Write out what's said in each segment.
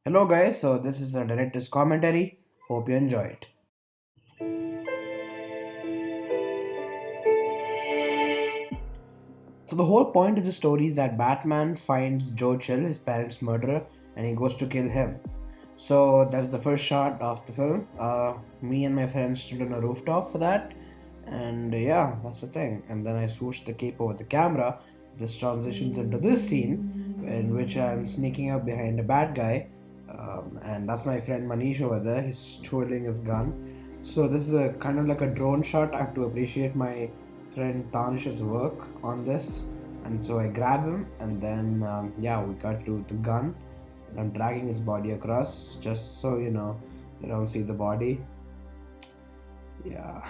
Hello, guys. So, this is a director's commentary. Hope you enjoy it. So, the whole point of the story is that Batman finds Joe Chill, his parents' murderer, and he goes to kill him. So, that's the first shot of the film. Me and my friends stood on a rooftop for that. And yeah, that's the thing. And then I swooshed the cape over the camera. This transitions into this scene in which I'm sneaking up behind a bad guy. And that's my friend Manish over there. He's twirling his gun. So this is a kind of like a drone shot. I have to appreciate my friend Tanish's work on this. And so I grab him, and then yeah, we cut to the gun. And I'm dragging his body across, just so you don't see the body. Yeah.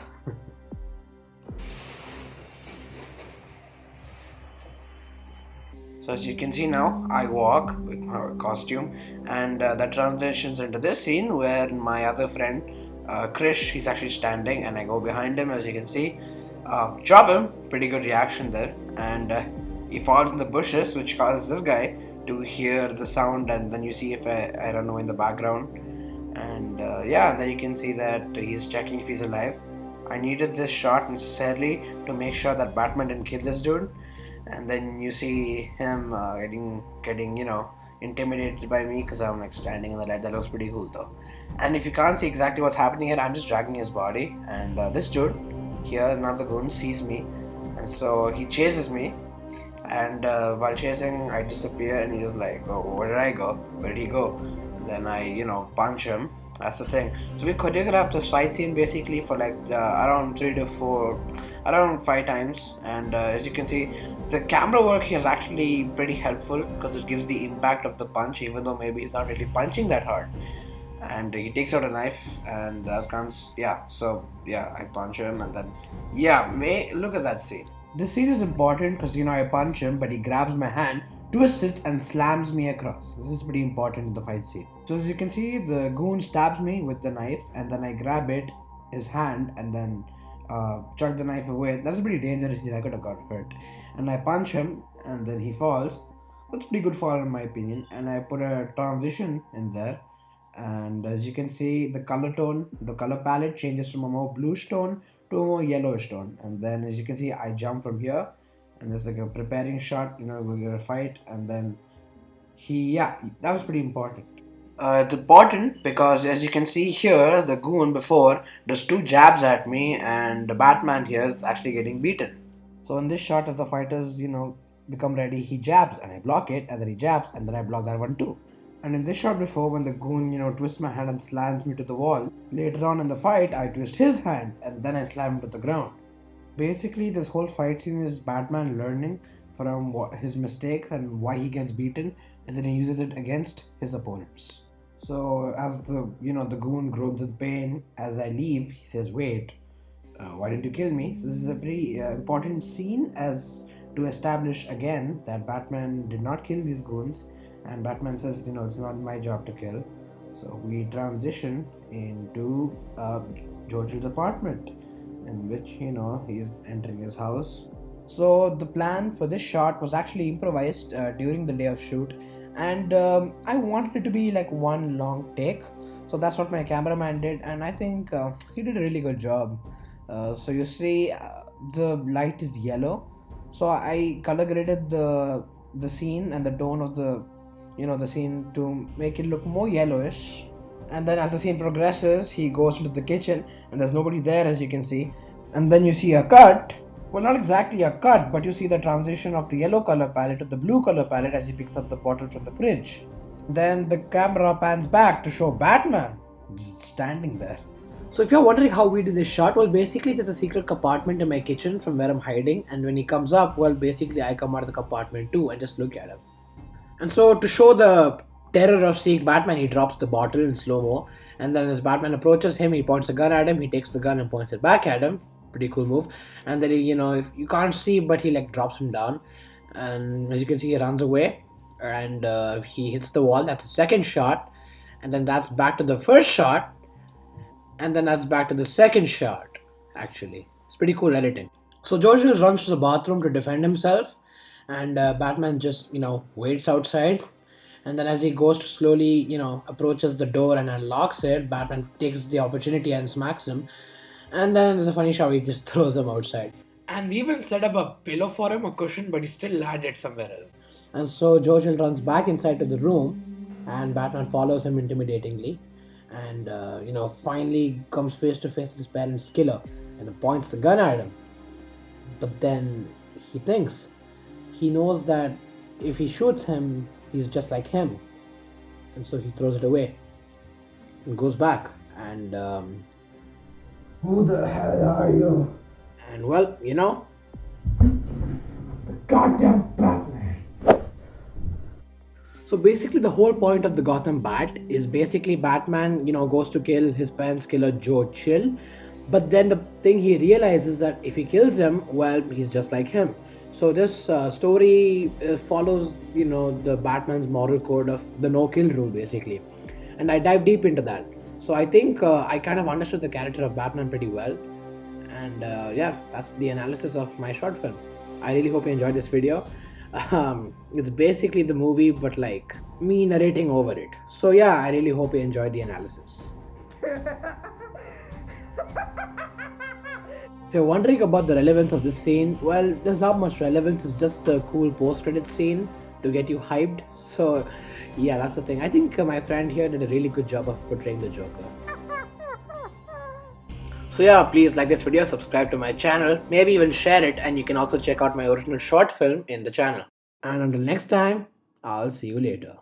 So as you can see now, I walk with my costume, and that transitions into this scene where my other friend, Krish, he's actually standing, and I go behind him. As you can see, chop him. Pretty good reaction there, and he falls in the bushes, which causes this guy to hear the sound, and then you see if I don't know in the background, and yeah, then you can see that he's checking if he's alive. I needed this shot necessarily to make sure that Batman didn't kill this dude, and then you see him getting intimidated by me because I'm like standing in the light. That looks pretty cool though. And if you can't see exactly what's happening here, I'm just dragging his body, and this dude here, another goon, sees me, and so he chases me. And while chasing, I disappear, and he's like, "Oh, where did I go? Where did he go?" And then I, punch him. That's the thing. So we choreographed this fight scene basically for like around 3 to 4, around 5 times. And as you can see, the camera work here is actually pretty helpful because it gives the impact of the punch, even though maybe he's not really punching that hard. And he takes out a knife, and that comes, yeah. So yeah, I punch him, and then yeah, may look at that scene. This scene is important because I punch him, but he grabs my hand, twists it, and slams me across. This is pretty important in the fight scene. So as you can see, the goon stabs me with the knife, and then I grab it, his hand, and then chuck the knife away. That's a pretty dangerous scene. I could have got hurt. And I punch him, and then he falls. That's a pretty good fall in my opinion. And I put a transition in there, and as you can see, the color palette changes from a more bluish tone to a more yellowish tone. And then as you can see, I jump from here, and there's like a preparing shot, we're gonna fight. And then yeah, that was pretty important. It's important because as you can see here, the goon before does two jabs at me, and the Batman here is actually getting beaten. So in this shot, as the fighters, become ready, he jabs and I block it, and then he jabs and then I block that one too. And in this shot before, when the goon, twists my hand and slams me to the wall, later on in the fight, I twist his hand and then I slam him to the ground. Basically, this whole fight scene is Batman learning from his mistakes and why he gets beaten, and then he uses it against his opponents. So as the goon groans in pain as I leave, he says, "Wait, why didn't you kill me?" So this is a very important scene as to establish again that Batman did not kill these goons, and Batman says, it's not my job to kill. So we transition into George's apartment, in which he's entering his house. So the plan for this shot was actually improvised during the day of shoot, and I wanted it to be like one long take. So that's what my cameraman did, and I think he did a really good job. So you see, the light is yellow, so I color graded the scene and the tone of the scene to make it look more yellowish. And then as the scene progresses, he goes into the kitchen, and there's nobody there, as you can see. And then you see a cut. Well, not exactly a cut, but you see the transition of the yellow color palette to the blue color palette as he picks up the bottle from the fridge. Then the camera pans back to show Batman just standing there. So if you're wondering how we do this shot, well, basically there's a secret compartment in my kitchen from where I'm hiding, and when he comes up, well, basically I come out of the compartment too and just look at him. And so to show the terror of seeing Batman, he drops the bottle in slow-mo, and then as Batman approaches him, he points a gun at him, he takes the gun and points it back at him. Pretty cool move. And then he, if you can't see, but he like drops him down, and as you can see, he runs away, and he hits the wall. That's the second shot, and then that's back to the first shot, and then that's back to the second shot. Actually, it's pretty cool editing. So George Hill runs to the bathroom to defend himself, and Batman just waits outside, And then as he goes to slowly, approaches the door and unlocks it, Batman takes the opportunity and smacks him. And then there's a funny shot, he just throws him outside. And we even set up a pillow for him, a cushion, but he still landed somewhere else. And so Joel runs back inside to the room, and Batman follows him intimidatingly. And, finally comes face to face with his parents' killer and points the gun at him. But then he thinks, he knows that if he shoots him, he's just like him. And so he throws it away and goes back. And Who the hell are you? and well, The goddamn Batman. so basically the whole point of the Gotham Bat is basically Batman, goes to kill his parents' killer Joe Chill. But then the thing he realizes that if he kills him, well, he's just like him. So this story follows, the Batman's moral code of the no kill rule basically. And I dive deep into that. So I think I kind of understood the character of Batman pretty well. And yeah, that's the analysis of my short film. I really hope you enjoyed this video. It's basically the movie, but like me narrating over it. So yeah, I really hope you enjoyed the analysis. If you're wondering about the relevance of this scene, well, there's not much relevance. It's just a cool post-credit scene to get you hyped. So yeah, that's the thing. I think my friend here did a really good job of portraying the Joker. So yeah, please like this video, subscribe to my channel, maybe even share it, and you can also check out my original short film in the channel. And until next time, I'll see you later.